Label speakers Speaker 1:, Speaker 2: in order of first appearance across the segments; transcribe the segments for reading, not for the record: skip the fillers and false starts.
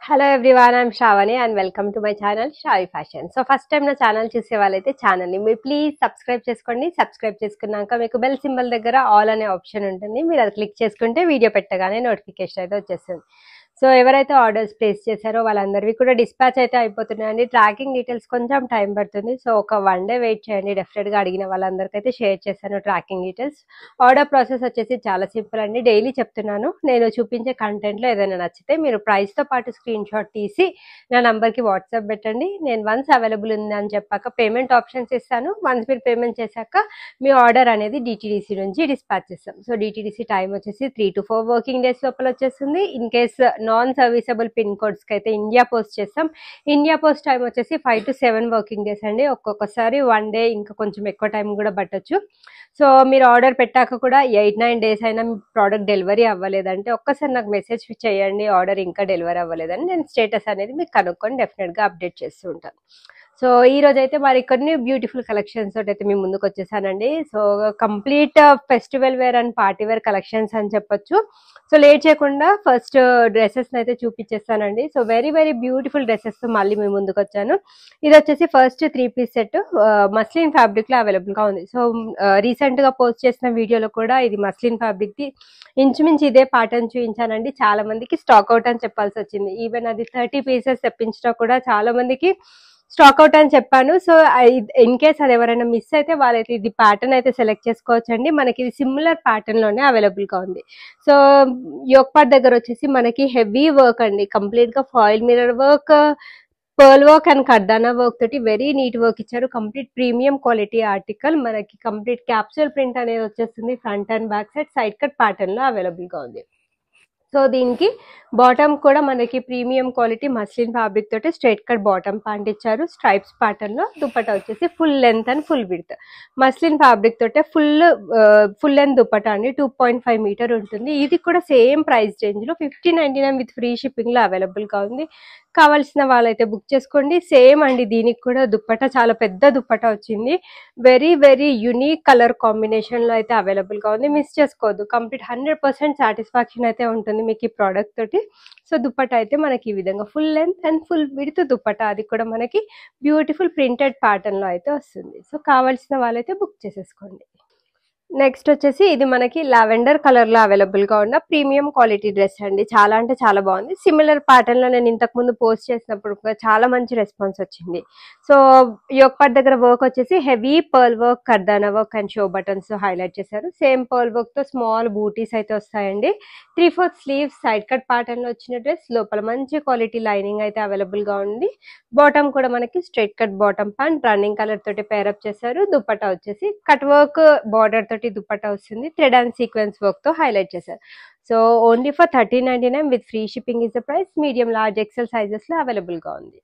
Speaker 1: Hello everyone, I'm Sravani and welcome to my channel Sravi fashion. So first time నా channel చూసే వాళ్ళైతే ఛానల్ని మీరు ప్లీజ్ సబ్స్క్రైబ్ చేసుకోండి. సబ్స్క్రైబ్ చేసుకున్నాక మీకు బెల్ సింబల్ దగ్గర ఆల్ అనే ఆప్షన్ ఉంటుంది. మీరు అది క్లిక్ చేసుకుంటే వీడియో పెట్టగానే నోటిఫికేషన్ అయితే వచ్చేస్తుంది. సో ఎవరైతే ఆర్డర్స్ ప్లేస్ చేశారో వాళ్ళందరివి కూడా డిస్పాచ్ అయితే అయిపోతున్నాయండి. ట్రాకింగ్ డీటెయిల్స్ కొంచెం టైం పడుతుంది. సో ఒక 1 డే వెయిట్ చేయండి. డెఫినెట్గా అడిగిన వాళ్ళందరికైతే షేర్ చేశాను ట్రాకింగ్ డీటెయిల్స్. ఆర్డర్ ప్రాసెస్ వచ్చేసి చాలా సింపుల్ అండి. డైలీ చెప్తున్నాను, నేను చూపించే కంటెంట్లో ఏదైనా నచ్చితే మీరు ప్రైస్తో పాటు స్క్రీన్ షాట్ తీసి నా నంబర్కి వాట్సాప్ పెట్టండి. నేను వన్స్ అవైలబుల్ ఉందని చెప్పాక పేమెంట్ ఆప్షన్స్ ఇస్తాను. వన్స్ మీరు పేమెంట్ చేశాక మీ ఆర్డర్ అనేది డిటీడీసీ నుంచి డిస్పాచ్ చేస్తాం. సో డిటీడీసీ టైం వచ్చేసి 3 to 4 వర్కింగ్ డేస్ లోపల వచ్చేస్తుంది. In case non serviceable pin కోడ్స్కి అయితే ఇండియా పోస్ట్ చేస్తాం. ఇండియా పోస్ట్ టైం వచ్చేసి 5 to 7 వర్కింగ్ డేస్ అండి. ఒక్కొక్కసారి 1 డే ఇంకా కొంచెం ఎక్కువ టైం కూడా పట్టొచ్చు. సో మీరు ఆర్డర్ పెట్టాక కూడా 8-9 డేస్ అయినా మీ ప్రోడక్ట్ డెలివరీ అవ్వలేదంటే ఒక్కసారి నాకు మెసేజ్ చేయండి, ఆర్డర్ ఇంకా డెలివరీ అవ్వలేదని. నేను స్టేటస్ అనేది మీకు కనుక్కొని డెఫినెట్గా అప్డేట్ చేస్తూ ఉంటాను. సో ఈ రోజు అయితే మరి కొన్ని బ్యూటిఫుల్ కలెక్షన్స్ తోటి అయితే మీ ముందుకు వచ్చేసానండి. So complete festival wear and party wear collections అని చెప్పొచ్చు. సో లేట్ చేయకుండా ఫస్ట్ డ్రెస్సెస్ అయితే చూపించేస్తానండి. So very very beautiful dresses తో మళ్ళీ మీ ముందుకు వచ్చాను. ఇది వచ్చేసి first 3 piece set muslin fabric లో అవైలబుల్ గా ఉంది. సో రీసెంట్ గా పోస్ట్ చేసిన వీడియోలో కూడా ఇది మస్లిన్ ఫ్యాబ్రిక్ ది ఇంచుమించు ఇదే ప్యాటర్న్ చూపించానండి. చాలా మందికి స్టాక్ అవుట్ అని చెప్పాల్సి వచ్చింది. ఈవెన్ అది 30 పీసెస్ తెప్పించినా కూడా చాలా మందికి స్టాక్ అవుట్ అని చెప్పాను. సో ఇన్ కేస్ అది ఎవరైనా మిస్ అయితే వాళ్ళైతే ఇది ప్యాటర్న్ అయితే సెలెక్ట్ చేసుకోవచ్చు అండి. మనకి ఇది సిమిలర్ ప్యాటర్న్ లోనే అవైలబుల్ గా ఉంది. సో యోక్ పార్ట్ దగ్గర వచ్చేసి మనకి హెవీ వర్క్ అండి. కంప్లీట్ గా foil mirror work, pearl work and kardana work తోటి వెరీ నీట్ వర్క్ ఇచ్చారు. Complete premium quality article. మనకి కంప్లీట్ క్యాప్సూల్ ప్రింట్ అనేది వచ్చేస్తుంది. Front and back side cut pattern లో అవైలబుల్ గా ఉంది. సో దీనికి బాటమ్ కూడా మనకి ప్రీమియం క్వాలిటీ మస్లిన్ ఫ్యాబ్రిక్ తోటి స్ట్రైట్ కట్ బాటమ్ ప్యాంట్ ఇచ్చారు. స్ట్రైప్స్ ప్యాటర్న్ లో దుపట్టా వచ్చేసి full length and full width muslin fabric తోటే ఫుల్ లెంత్ దుపట్టా అండి. 2.5 మీటర్ ఉంటుంది. ఇది కూడా సేమ్ ప్రైస్ రేంజ్ లో 1599 విత్ ఫ్రీ షిప్పింగ్ లో అవైలబుల్ గా ఉంది. కావాల్సిన వాళ్ళైతే బుక్ చేసుకోండి. సేమ్ అండి, దీనికి కూడా దుపట్టా చాలా పెద్ద దుపట్టా వచ్చింది. Very very unique colour combination లో అయితే అవైలబుల్ గా ఉంది. మిస్ చేసుకోవద్దు. కంప్లీట్ 100% సాటిస్ఫాక్షన్ అయితే ఉంటుంది మీకు ఈ ప్రోడక్ట్ తోటి. సో దుపట్టా అయితే మనకి ఈ విధంగా full length and full width dupatta, అది కూడా మనకి బ్యూటిఫుల్ ప్రింటెడ్ ప్యాటర్న్ లో అయితే వస్తుంది. సో కావాల్సిన వాళ్ళైతే బుక్ చేసేసుకోండి. నెక్స్ట్ వచ్చేసి ఇది మనకి లావెండర్ కలర్ లో అవైలబుల్ గా ఉన్న ప్రీమియం క్వాలిటీ డ్రెస్ అండి. చాలా అంటే చాలా బాగుంది. సిమిలర్ ప్యాటర్న్ లో నేను ఇంతకు ముందు పోస్ట్ చేసినప్పుడు చాలా మంచి రెస్పాన్స్ వచ్చింది. సో యోక్ పార్ట్ దగ్గర వర్క్ వచ్చేసి heavy pearl work, kardana work and show buttons highlight చేశారు. సేమ్ పర్ల్ వర్క్ తో స్మాల్ బూటీస్ అయితే వస్తాయండి. 3/4 స్లీవ్స్ సైడ్ కట్ ప్యాటర్న్ లో వచ్చిన డ్రెస్. లోపల మంచి క్వాలిటీ లైనింగ్ అయితే అవైలబుల్ గా ఉంది. బాటమ్ కూడా మనకి straight cut bottom pant running colour తోటి పేరప్ చేశారు. దుపట్టా వచ్చేసి కట్ వర్క్ బార్డర్ తోటి దుపట్టా వస్తుంది. థ్రెడ్ అండ్ సీక్వెన్స్ వర్క్ తో హైలైట్ చేశారు. So only for 1399 with free shipping is the price. Medium large XL sizes లో అవైలబుల్ గా ఉంది.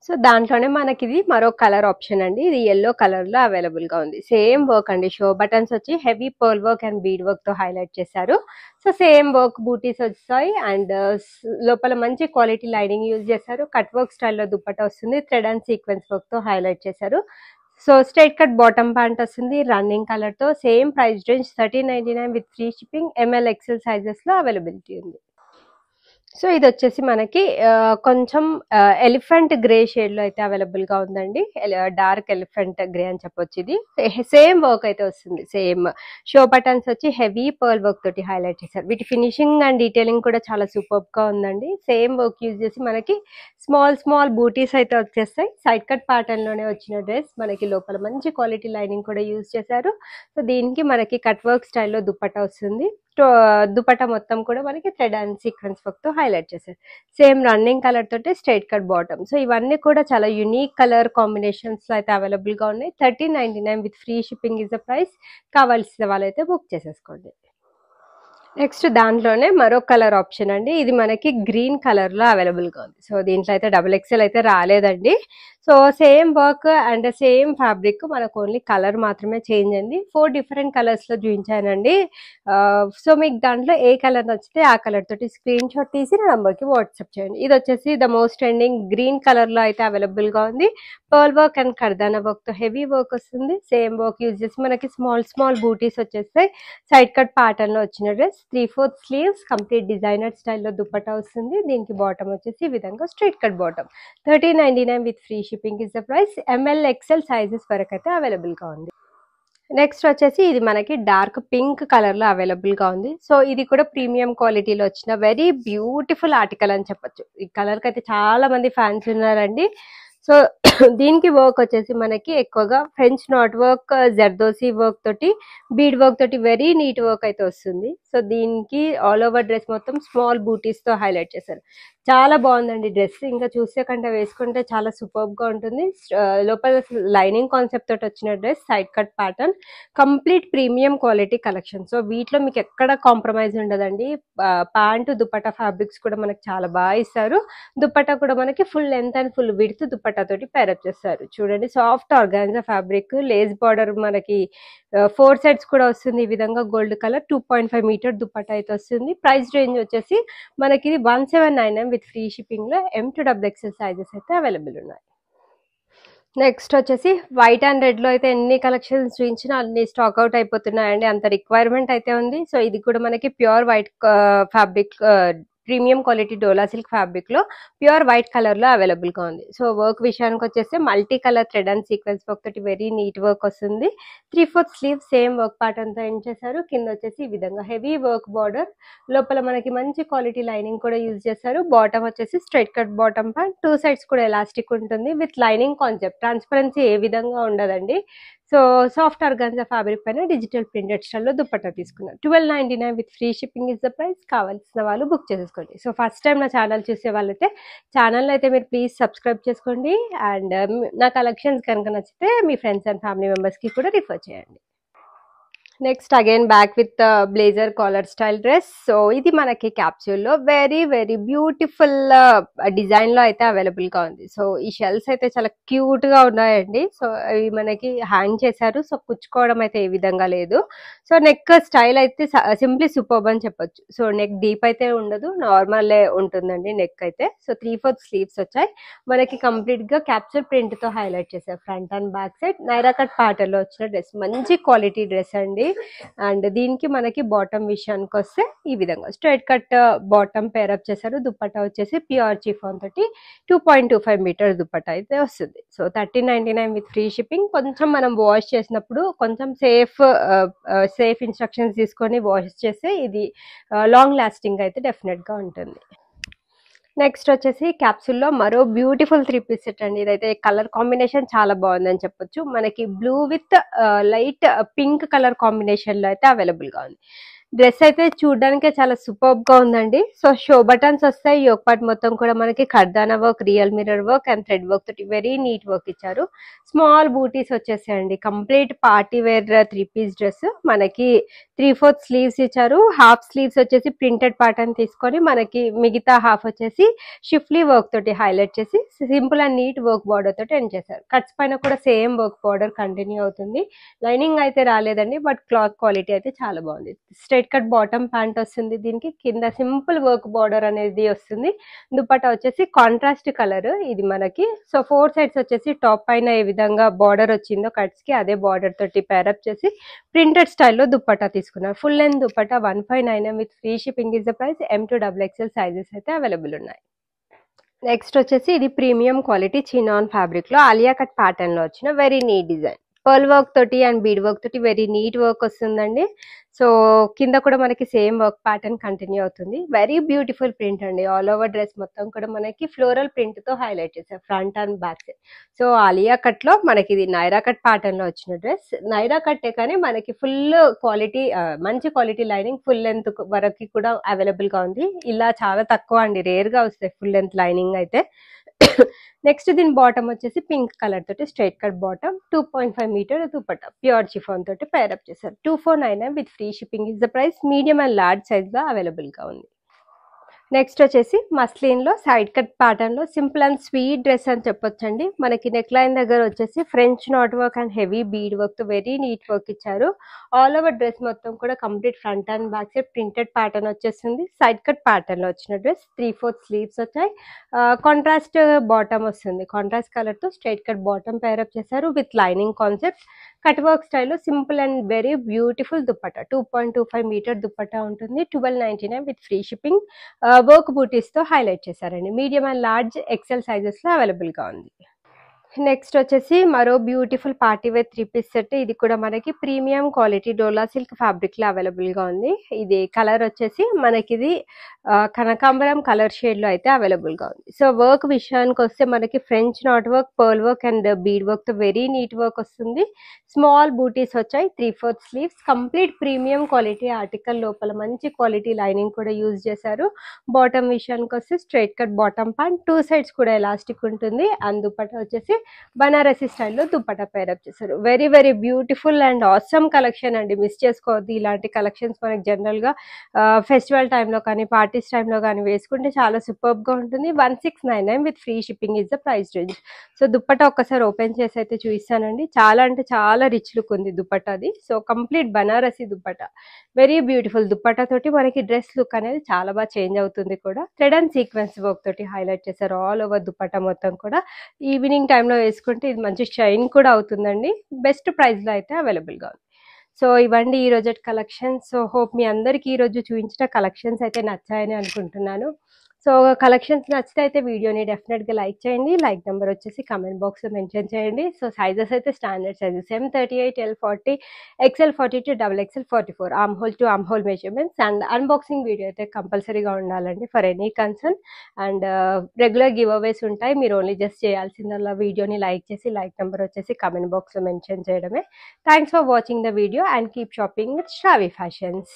Speaker 1: సో దాంట్లోనే మనకి ఇది మరో కలర్ ఆప్షన్ అండి. ఇది ఎల్లో కలర్ లో అవైలబుల్ గా ఉంది. సేమ్ వర్క్ అండి. షో బటన్స్ వచ్చి heavy pearl work and bead work తో హైలైట్ చేశారు. సో సేమ్ వర్క్ బూటీస్ వచ్చాయి అండ్ లోపల మంచి క్వాలిటీ లైనింగ్ యూజ్ చేశారు. కట్ వర్క్ స్టైల్లో దుపట్టా వస్తుంది. థ్రెడ్ అండ్ సీక్వెన్స్ వర్క్ తో హైలైట్ చేశారు. So straight cut bottom pant వస్తుంది రన్నింగ్ కలర్ తో. Same price range 1399 with free shipping. M L XL sizes లో అవైలబిలిటీ ఉంది. సో ఇది వచ్చేసి మనకి కొంచెం ఎలిఫెంట్ గ్రే షేడ్ లో అయితే అవైలబుల్ గా ఉందండి. డార్క్ ఎలిఫెంట్ గ్రే అని చెప్పొచ్చు. ఇది సేమ్ వర్క్ అయితే వస్తుంది. సేమ్ షో బటన్స్ వచ్చి హెవీ పర్ల్ వర్క్ తోటి హైలైట్ చేశారు. వీటి ఫినిషింగ్ అండ్ డీటెయిలింగ్ కూడా చాలా సూపర్ గా ఉందండి. సేమ్ వర్క్ యూజ్ చేసి మనకి స్మాల్ బూటీస్ అయితే వచ్చేస్తాయి. సైడ్ కట్ ప్యాటర్న్ లోనే వచ్చిన డ్రెస్. మనకి లోపల మంచి క్వాలిటీ లైనింగ్ కూడా యూజ్ చేశారు. సో దీనికి మనకి కట్ వర్క్ స్టైల్లో దుపట్టా వస్తుంది. దుపట్టా మొత్తం కూడా మనకి థ్రెడ్ అండ్ సీక్వెన్స్ వర్క్ తో హైలైట్ చేశారు. సేమ్ రన్నింగ్ కలర్ తోటి స్ట్రైట్ కట్ బాటమ్. సో ఇవన్నీ కూడా చాలా యునిక్ కలర్ కాంబినేషన్స్ లో అయితే అవైలబుల్ గా ఉన్నాయి. 1399 with free shipping is the price. కావాల్సిన వాళ్ళైతే బుక్ చేసేసుకోండి. నెక్స్ట్ దాంట్లోనే మరో కలర్ ఆప్షన్ అండి. ఇది మనకి గ్రీన్ కలర్ లో అవైలబుల్ గా ఉంది. సో దీంట్లో అయితే XXL అయితే రాలేదండి. So same work and same fabric, మనకు ఓన్లీ కలర్ మాత్రమే చేంజ్ అండి. 4 డిఫరెంట్ కలర్స్ లో చూపించానండి. సో మీకు దాంట్లో ఏ కలర్ నచ్చితే ఆ కలర్ తోటి స్క్రీన్ షాట్ తీసి నా నంబర్ కి వాట్సాప్ చేయండి. ఇది వచ్చేసి the most trending green colour లో అయితే అవైలబుల్ గా ఉంది. Pearl work and kardana work తో హెవీ వర్క్ వస్తుంది. సేమ్ వర్క్ యూజ్ చేసి మనకి స్మాల్ స్మాల్ బూటీస్ వచ్చేస్తాయి. సైడ్ కట్ ప్యాటర్న్ లో వచ్చిన డ్రెస్, 3/4 స్లీవ్స్, కంప్లీట్ డిజైనర్ స్టైల్లో దుపట్టా వస్తుంది. దీనికి బాటమ్ వచ్చేసి ఈ విధంగా straight cut bottom. 1399 with free shipping is the price. ML XL sizes వరకు అయితే అవైలబుల్ గా ఉంది. నెక్స్ట్ వచ్చేసి ఇది మనకి డార్క్ పింక్ కలర్ లో అవైలబుల్ గా ఉంది. సో ఇది కూడా ప్రీమియం క్వాలిటీలో వచ్చిన వెరీ బ్యూటిఫుల్ ఆర్టికల్ అని చెప్పొచ్చు. ఈ కలర్ కి అయితే చాలా మంది ఫ్యాన్స్ ఉన్నారండి. సో దీనికి వర్క్ వచ్చేసి మనకి ఎక్కువగా French knot work, zardozi work తోటి, బీడ్ వర్క్ తోటి వెరీ నీట్ వర్క్ అయితే వస్తుంది. సో దీనికి ఆల్ ఓవర్ డ్రెస్ మొత్తం స్మాల్ బూటీస్ తో హైలైట్ చేశారు. చాలా బాగుందండి డ్రెస్. ఇంకా చూసే కంటే వేసుకుంటే చాలా సూపర్బ్ గా ఉంటుంది. లోపల లైనింగ్ కాన్సెప్ట్ తోటి వచ్చిన dress, side cut pattern, complete premium quality collection. So వీటిలో మీకు ఎక్కడ కాంప్రమైజ్ ఉండదండి. ప్యాంటు దుపట్టా ఫ్యాబ్రిక్స్ కూడా మనకి చాలా బాగా ఇస్తారు. దుపట్టా కూడా మనకి full length and full width dupatta తోటి పేరప్ చేస్తారు. చూడండి, soft organza fabric, lace border మనకి 4 సెట్స్ కూడా వస్తుంది. ఈ విధంగా గోల్డ్ కలర్ 2.5 మీటర్ దుపట్టా అయితే వస్తుంది. ప్రైస్ రేంజ్ వచ్చేసి మనకి 1799 విత్ ఫ్రీ షిప్పింగ్ లో M to XXL సైజెస్ అయితే అవైలబుల్ ఉన్నాయి. నెక్స్ట్ వచ్చేసి వైట్ అండ్ రెడ్ లో అయితే ఎన్ని కలెక్షన్స్ చూపించినా అన్ని స్టాక్ అవుట్ అయిపోతున్నాయండి. అంత రిక్వైర్మెంట్ అయితే ఉంది. సో ఇది కూడా మనకి pure white fabric, premium quality dola silk fabric లో ప్యూర్ వైట్ కలర్ లో అవైలబుల్ గా ఉంది. సో వర్క్ విషయానికి వచ్చేసి multi colour thread and sequence work తోటి వెరీ నీట్ వర్క్ వస్తుంది. 3/4 స్లీవ్ సేమ్ వర్క్ ప్యాటర్న్ తో ఎండ్ చేశారు. కింద వచ్చేసి ఈ విధంగా హెవీ వర్క్ బార్డర్, లోపల మనకి మంచి క్వాలిటీ లైనింగ్ కూడా యూజ్ చేశారు. బాటమ్ వచ్చేసి straight cut bottom pant, 2 sides కూడా ఎలాస్టిక్ ఉంటుంది విత్ లైనింగ్ కాన్సెప్ట్. ట్రాన్స్పరెన్సీ ఏ విధంగా ఉండదండి. సో సాఫ్ట్ ఆర్గాన్జా ఫ్యాబ్రిక్ పైన డిజిటల్ ప్రింటెడ్ స్టైల్లో దుపట్టా తీసుకున్నారు. 1299 with free shipping is the price. కావాల్సిన వాళ్ళు బుక్ చేసుకోండి. సో ఫస్ట్ టైం నా ఛానల్ చూసే వాళ్ళైతే ఛానల్ అయితే మీరు ప్లీజ్ సబ్స్క్రైబ్ చేసుకోండి. అండ్ నా కలెక్షన్స్ కనుక నచ్చితే మీ ఫ్రెండ్స్ అండ్ ఫ్యామిలీ మెంబర్స్కి కూడా రిఫర్ చేయండి. Next again back with blazer caller style dress. So ఇది మనకి క్యాప్సూల్ లో వెరీ వెరీ బ్యూటిఫుల్ డిజైన్ లో అయితే అవైలబుల్ గా ఉంది. సో ఈ షెల్స్ అయితే చాలా క్యూట్ గా ఉన్నాయండి. సో అవి మనకి హ్యాంగ్ చేశారు. సో కుచ్చుకోవడం అయితే ఏ విధంగా లేదు. సో నెక్ స్టైల్ అయితే సింప్లీ సూపర్బ్ అని చెప్పొచ్చు. సో నెక్ డీప్ అయితే ఉండదు, నార్మల్ ఉంటుందండి నెక్ అయితే. సో 3/4 స్లీవ్స్ వచ్చాయి. మనకి కంప్లీట్ గా క్యాప్సూల్ ప్రింట్ తో హైలైట్ చేశారు. Front and back side Naira cut pattern లో వచ్చిన డ్రెస్, మంచి క్వాలిటీ డ్రెస్ అండి. అండ్ దీనికి మనకి బాటమ్ విషయానికి వస్తే ఈ విధంగా స్ట్రైట్ కట్ బాటమ్ పేరప్ చేశారు. దుపట్టా వచ్చేసి ప్యూర్ చిఫాన్ తోటి 2.25 మీటర్ దుపట్టా అయితే వస్తుంది. So 1399 with free shipping. కొంచెం మనం వాష్ చేసినప్పుడు కొంచెం సేఫ్ ఇన్స్ట్రక్షన్స్ తీసుకొని వాష్ చేస్తే ఇది లాంగ్ లాస్టింగ్ అయితే డెఫినెట్ గా ఉంటుంది. నెక్స్ట్ వచ్చేసి క్యాప్సూల్లో మరో బ్యూటిఫుల్ 3 పీస్ సెట్ అండి. ఇదైతే కలర్ కాంబినేషన్ చాలా బాగుందని చెప్పొచ్చు. మనకి blue with light pink colour combination లో అయితే అవైలబుల్ గా ఉంది. డ్రెస్ అయితే చూడడానికే చాలా సూపర్బ్ గా ఉందండి. సో షో బటన్స్ వస్తాయి. యోక్ పార్ట్ మొత్తం కూడా మనకి kardana work, real mirror work and thread work తోటి వెరీ నీట్ వర్క్ ఇచ్చారు. స్మాల్ బూటీస్ వచ్చేసాయండి. Complete party wear 3 piece dress. మనకి 3/4 స్లీవ్స్ ఇచ్చారు. హాఫ్ స్లీవ్స్ వచ్చేసి ప్రింటెడ్ ప్యాటర్న్ తీసుకొని మనకి మిగతా హాఫ్ వచ్చేసి షిఫ్లీ వర్క్ తోటి హైలైట్ చేసి simple and neat work border తోటి ఎండ్ చేశారు. కట్స్ పైన కూడా సేమ్ వర్క్ బార్డర్ కంటిన్యూ అవుతుంది. లైనింగ్ అయితే రాలేదండి, బట్ క్లాత్ క్వాలిటీ అయితే చాలా బాగుంది. స్ట్రైట్ కట్ బాటమ్ ప్యాంట్ వస్తుంది. దీనికి కింద సింపుల్ వర్క్ బార్డర్ అనేది వస్తుంది. దుపట్టా వచ్చేసి కాంట్రాస్ట్ కలర్ ఇది మనకి. సో 4 సైడ్స్ వచ్చేసి టాప్ పైన ఏ విధంగా బార్డర్ వచ్చిందో కట్స్ కి అదే బార్డర్ తోటి పేరప్ చేసి ప్రింటెడ్ స్టైల్లో దుపట్టా తీసుకున్నారు. Full length dupatta 1599 with free shipping is the price. M to XXL sizes అయితే అవైలబుల్ ఉన్నాయి. నెక్స్ట్ వచ్చేసి ఇది ప్రీమియం క్వాలిటీ చినాన్ ఫ్యాబ్రిక్ లో ఆలియా కట్ ప్యాటర్న్ లో వచ్చిన very neat design. Pearl work తోటి అండ్ బీడ్ వర్క్ తోటి వెరీ నీట్ వర్క్ వస్తుందండి. సో కింద కూడా మనకి సేమ్ వర్క్ ప్యాటర్న్ కంటిన్యూ అవుతుంది. వెరీ బ్యూటిఫుల్ ప్రింట్ అండి. ఆల్ ఓవర్ డ్రెస్ మొత్తం కూడా మనకి ఫ్లోరల్ ప్రింట్ తో హైలైట్ చేశారు front and back side. So Alia cut లో మనకి ఇది నైరా కట్ ప్యాటర్న్ లో వచ్చిన డ్రెస్. నైరా కట్టే కానీ మనకి ఫుల్ క్వాలిటీ, మంచి క్వాలిటీ లైనింగ్ ఫుల్ లెంత్ వరకు కూడా అవైలబుల్ గా ఉంది. ఇలా చాలా తక్కువ అండి, రేర్ గా వస్తాయి ఫుల్ లెంత్ లైనింగ్ అయితే. నెక్స్ట్ దీని బాటమ్ వచ్చేసి పింక్ కలర్ తోటి straight cut bottom, 2.5 metre dupatta pure chiffon తోటి పేరప్ చేశారు. 2499 with free shipping is the price. Medium and large size గా అవైలబుల్ గా ఉంది. నెక్స్ట్ వచ్చేసి మస్లిన్లో సైడ్ కట్ ప్యాటర్న్లో సింపుల్ అండ్ స్వీట్ డ్రెస్ అని చెప్పొచ్చండి. మనకి నెక్ లైన్ దగ్గర వచ్చేసి French knot work and heavy bead work very neat work ఇచ్చారు. ఆల్ ఓవర్ డ్రెస్ మొత్తం కూడా complete front and back side printed pattern వచ్చేస్తుంది. సైడ్ కట్ ప్యాటర్న్లో వచ్చిన డ్రెస్ 3/4 స్లీవ్స్ వచ్చాయి. కాంట్రాస్ట్ బాటమ్ వస్తుంది. కాంట్రాస్ట్ కలర్తో స్ట్రైట్ కట్ బాటమ్ పేరప్ చేశారు with lining concept. Cut work స్టైల్లో simple and very beautiful dupatta 2.25 metre dupatta ఉంటుంది. 1299 విత్ ఫ్రీ షిప్పింగ్. వర్క్ బూటీస్తో హైలైట్ చేశారండి. మీడియం అండ్ లార్జ్ ఎక్సెల్ సైజెస్లో అవైలబుల్గా ఉంది. నెక్స్ట్ వచ్చేసి మరో beautiful party wear 3-piece set. ఇది కూడా మనకి ప్రీమియం క్వాలిటీ డోలా సిల్క్ ఫ్యాబ్రిక్లో అవైలబుల్గా ఉంది. ఇది కలర్ వచ్చేసి మనకి ఇది కనకాంబరం కలర్ షేడ్లో అయితే అవైలబుల్గా ఉంది. సో వర్క్ విషయానికి వస్తే మనకి French knot work, pearl work and bead work very neat work వస్తుంది. స్మాల్ బూటీస్ వచ్చాయి. 3/4 sleeves. Complete premium quality article. లోపల మంచి క్వాలిటీ లైనింగ్ కూడా యూజ్ చేశారు. బాటమ్ విషయానికి వస్తే straight cut bottom pant, 2 sides కూడా ఎలాస్టిక్ ఉంటుంది. అండ్ దుపట్టా వచ్చేసి బనారసి స్టైల్లో దుపట్టా పేరప్ చేశారు. Very very beautiful and awesome collection అండి. మిస్ చేసుకోవద్దు. ఇలాంటి కలెక్షన్స్ మనకి జనరల్గా ఫెస్టివల్ టైంలో కానీ పార్టీస్ టైంలో కానీ వేసుకుంటే చాలా సూపర్బ్గా ఉంటుంది. 1699 with free shipping is the price range. So dupatta ఒక్కసారి ఓపెన్ చేసి అయితే చూపిస్తానండి. చాలా అంటే చాలా రిచ్ లుక్ ఉంది దుపట్టాది. So complete Banarasi dupatta, very beautiful dupatta తోటి మనకి డ్రెస్ లుక్ అనేది చాలా బాగా చేంజ్ అవుతుంది కూడా. థ్రెడ్ అండ్ సీక్వెన్స్ వర్క్ తోటి హైలైట్ చేశారు ఆల్ ఓవర్ దుపట్టా మొత్తం కూడా. ఈవినింగ్ టైంలో వేసుకుంటే ఇది మంచి షైన్ కూడా అవుతుందండి. బెస్ట్ ప్రైస్లో అయితే అవైలబుల్గా ఉంది. సో ఇవ్వండి ఈ రోజు కలెక్షన్స్. సో హోప్ మీ అందరికీ ఈరోజు చూపించిన కలెక్షన్స్ అయితే నచ్చాయని అనుకుంటున్నాను. సో కలెక్షన్స్ నచ్చితే అయితే వీడియోని డెఫినెట్గా లైక్ చేయండి. లైక్ నెంబర్ వచ్చేసి కమెంట్ బాక్స్లో మెన్షన్ చేయండి. సో సైజెస్ అయితే standard sizes M38, L40, XL42, XXL 44 arm hole to arm hole measurements. And unboxing video అయితే కంపల్సరీగా ఉండాలండి for any concern. And regular giveaways ఉంటాయి. మీరు ఓన్లీ జస్ట్ చేయాల్సిందల్లా వీడియోని లైక్ చేసి లైక్ నెంబర్ వచ్చేసి కమెంట్ బాక్స్లో మెన్షన్ చేయడమే. Thanks for watching the video and keep shopping with Shravi fashions.